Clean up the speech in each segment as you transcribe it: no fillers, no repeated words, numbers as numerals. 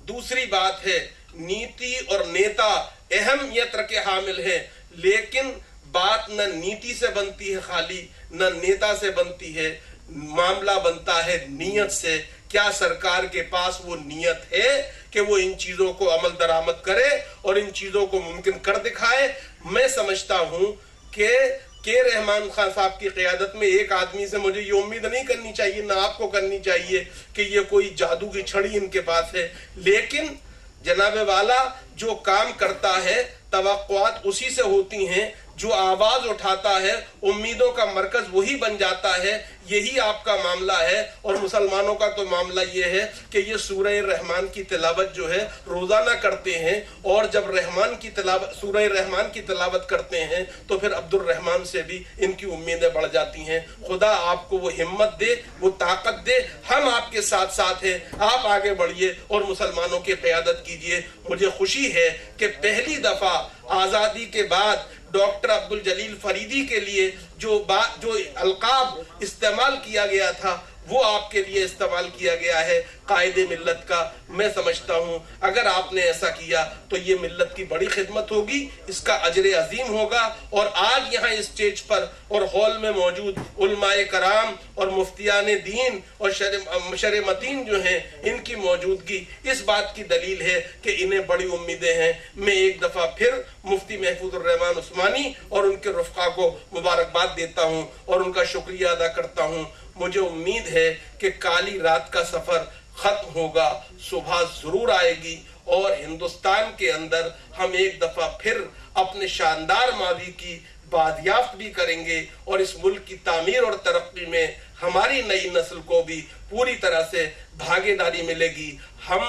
दूसरी बात है, नीति और नेता अहमियत के हामिल है, लेकिन बात न नीति से बनती है खाली, न नेता से बनती है, मामला बनता है नीयत से। क्या सरकार के पास वो नीयत है कि वो इन चीजों को अमल दरामद करे और इन चीजों को मुमकिन कर दिखाए? मैं समझता हूं कि रहमान खान साहब की क़यादत में एक आदमी से मुझे ये उम्मीद नहीं करनी चाहिए, ना आपको करनी चाहिए कि ये कोई जादू की छड़ी इनके पास है, लेकिन जनाबे वाला जो काम करता है तवक्कुआत उसी से होती हैं, जो आवाज उठाता है उम्मीदों का मरकज वही बन जाता है। यही आपका मामला है और मुसलमानों का तो मामला ये है कि ये सूरह रहमान की तिलावत जो है रोजाना करते हैं, और जब रहमान की तिलावत, सूरह रहमान की तिलावत करते हैं तो फिर अब्दुल रहमान से भी इनकी उम्मीदें बढ़ जाती हैं। खुदा आपको वो हिम्मत दे, वो ताकत दे, हम आपके साथ साथ हैं, आप आगे बढ़िए और मुसलमानों की क़यादत कीजिए। मुझे खुशी है कि पहली दफा आजादी के बाद डॉक्टर अब्दुल जलील फरीदी के लिए जो अलकाब इस्तेमाल किया गया था वो आपके लिए इस्तेमाल किया गया है, कायदे मिल्लत का। मैं समझता हूं अगर आपने ऐसा किया तो ये मिल्लत की बड़ी खिदमत होगी, इसका अजर अजीम होगा। और आज यहाँ स्टेज पर और हॉल में मौजूद उलमाए कराम और मुफ्तियान दीन और शर मतीन जो हैं, इनकी मौजूदगी इस बात की दलील है कि इन्हें बड़ी उम्मीदें हैं। मैं एक दफा फिर मुफ्ती महफूजुर रहमान उस्मानी और उनके रुफ़क़ा को मुबारकबाद देता हूँ और उनका शुक्रिया अदा करता हूँ। मुझे उम्मीद है कि काली रात का सफर खत्म होगा, सुबह जरूर आएगी और हिंदुस्तान के अंदर हम एक दफा फिर अपने शानदार माजी की बादियाफ्त भी करेंगे और इस मुल्क की तामीर और तरक्की में हमारी नई नस्ल को भी पूरी तरह से भागीदारी मिलेगी। हम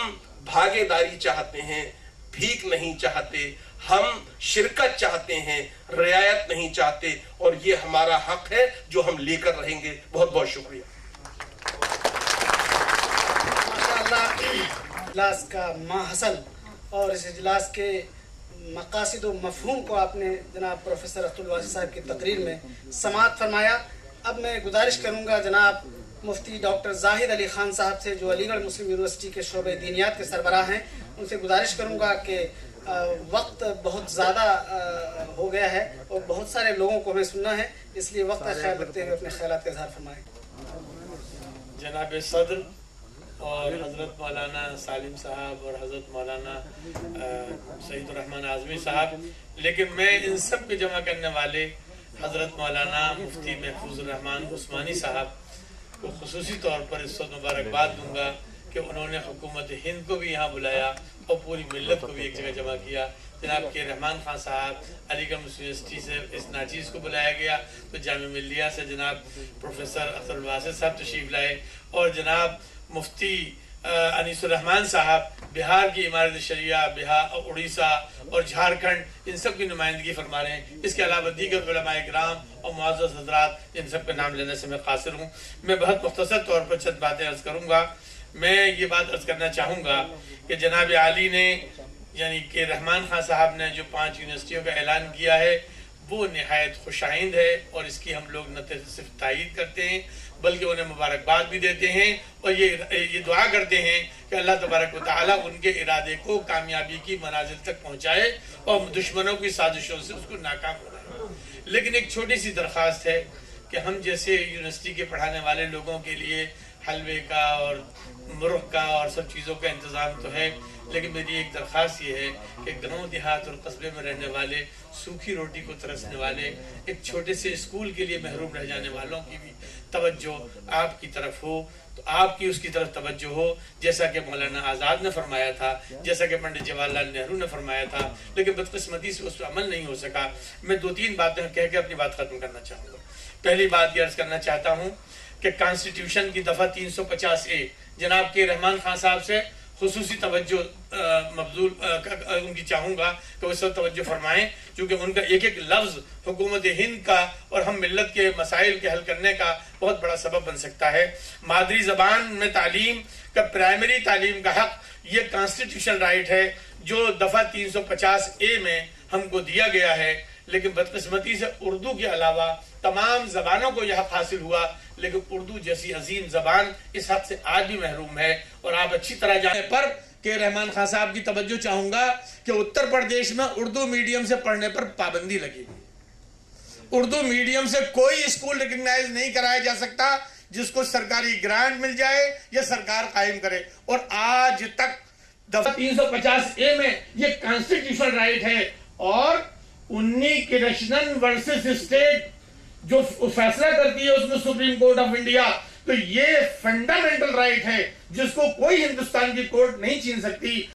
भागीदारी चाहते हैं, भीख नहीं चाहते, हम शिरकत चाहते हैं, रियायत नहीं चाहते, और ये हमारा हक है जो हम लेकर रहेंगे। बहुत बहुत शुक्रिया। माशाअल्लाह, इजलास का माहसल और इस इजलास के मकासिद व मफहूम को आपने जनाब प्रोफेसर अब्दुल वासी साहब की तकरीर में समाअत फरमाया। अब मैं गुजारिश करूँगा जनाब मुफ्ती डॉक्टर जाहिद अली खान साहब से, जो अलीगढ़ मुस्लिम यूनिवर्सिटी के शोबे दीनियात के सरबराह हैं, उनसे गुजारिश करूँगा कि वक्त बहुत ज़्यादा हो गया है और बहुत सारे लोगों को हमें सुनना है, इसलिए वक्त का ख्याल रखते हुए अपने ख्यालात का इजहार फरमाएं। जनाब सदर और हज़रत मौलाना सालिम साहब और हज़रत मौलाना सईदुर रहमान आज़मी साहब, लेकिन मैं इन सब के जमा करने वाले हज़रत मौलाना मुफ्ती महफूजुर रहमान उस्मानी साहब को खुसूसी तौर पर इस वक्त मुबारकबाद दूंगा कि उन्होंने हुकूमत हिंद को भी यहाँ बुलाया और पूरी मिल्लत को भी एक जगह जमा किया। जनाब के रहमान खान साहब अलीगढ़ मुस्लिम यूनिवर्सिटी से इस नाचीज़ को बुलाया गया, तो जामिया मिल्लिया से जनाब प्रोफेसर अब्दुल वासी साहब तशरीफ़ लाए, और जनाब मुफ्ती अनीसुर रहमान साहब बिहार की इमारत शरिया, बिहार, उड़ीसा और झारखंड, इन सब की नुमाइंदगी फरमा रहे हैं। इसके अलावा दीगर उलमाए किराम और मुअज़्ज़ज़ हज़रात, इन सब के नाम लेने से मैं कासिर हूँ। मैं बहुत मुख्तसर तौर पर चंद बातें अर्ज़ करूँगा। मैं ये बात अर्ज़ करना चाहूँगा कि जनाब आली ने, यानी कि रहमान खान साहब ने जो 5 यूनिवर्सिटियों का ऐलान किया है वो नहायत खुशाइंद है, और इसकी हम लोग न सिर्फ तायीद करते हैं बल्कि उन्हें मुबारकबाद भी देते हैं और ये दुआ करते हैं कि अल्लाह तबारक व तआला उनके इरादे को कामयाबी की मनाजिल तक पहुँचाए और दुश्मनों की साजिशों से उसको नाकाम बनाए। लेकिन एक छोटी सी दरख्वास्त है कि हम जैसे यूनिवर्सिटी के पढ़ाने वाले लोगों के लिए हलवे का और मुर्ग का और सब चीज़ों का इंतज़ाम तो है, लेकिन मेरी एक दरख्वास्त ये है कि गाँव देहात और कस्बे में रहने वाले, सूखी रोटी को तरसने वाले, एक छोटे से स्कूल के लिए महरूम रह जाने वालों की भी तवज्जो आपकी तरफ हो, तो आपकी उसकी तरफ तवज्जो हो, जैसा कि मौलाना आज़ाद ने फरमाया था, जैसा कि पंडित जवाहरलाल नेहरू ने फरमाया था, लेकिन बदकिस्मती से उस पर अमल नहीं हो सका। मैं 2-3 बातें कह के अपनी बात ख़त्म करना चाहूँगा। पहली बात ये अर्ज़ करना चाहता हूँ कि कॉन्स्टिट्यूशन की दफ़ा 350A जनाब के रहमान खान साहब से खुसूसी तवज्जो मबजूल उनकी चाहूँगा कि उस पर तवज्जो फरमाएँ, क्योंकि उनका एक एक लफ्ज़ हुकूमत हिंद का और हम मिल्लत के मसाइल के हल करने का बहुत बड़ा सबब बन सकता है। मादरी ज़बान में तालीम का, प्राइमरी तालीम का हक़, ये कॉन्स्टिट्यूशन राइट है जो दफ़ा 350A में हमको दिया गया है, लेकिन बदकिस्मती से उर्दू के अलावा तमाम ज़बानों को यह हक़ हासिल हुआ, लेकिन उर्दू जैसी अजीम ज़बान इस हक़ से आज भी महरूम है। और आप अच्छी तरह जाने पर के रहमान खान साहब की तवज्जो चाहूंगा कि उत्तर प्रदेश में उर्दू मीडियम से पढ़ने पर पाबंदी लगी हुई। उर्दू मीडियम से कोई स्कूल रिकग्नाइज नहीं कराया जा सकता जिसको सरकारी ग्रांट मिल जाए या सरकार कायम करे। और आज तक दफा 350A में ये कॉन्स्टिट्यूशनल राइट है और उन्नी कृष्णन वर्सेस स्टेट जो फैसला करती है उसमें सुप्रीम कोर्ट ऑफ इंडिया, तो ये फंडामेंटल राइट है जिसको कोई हिंदुस्तान की कोर्ट नहीं छीन सकती।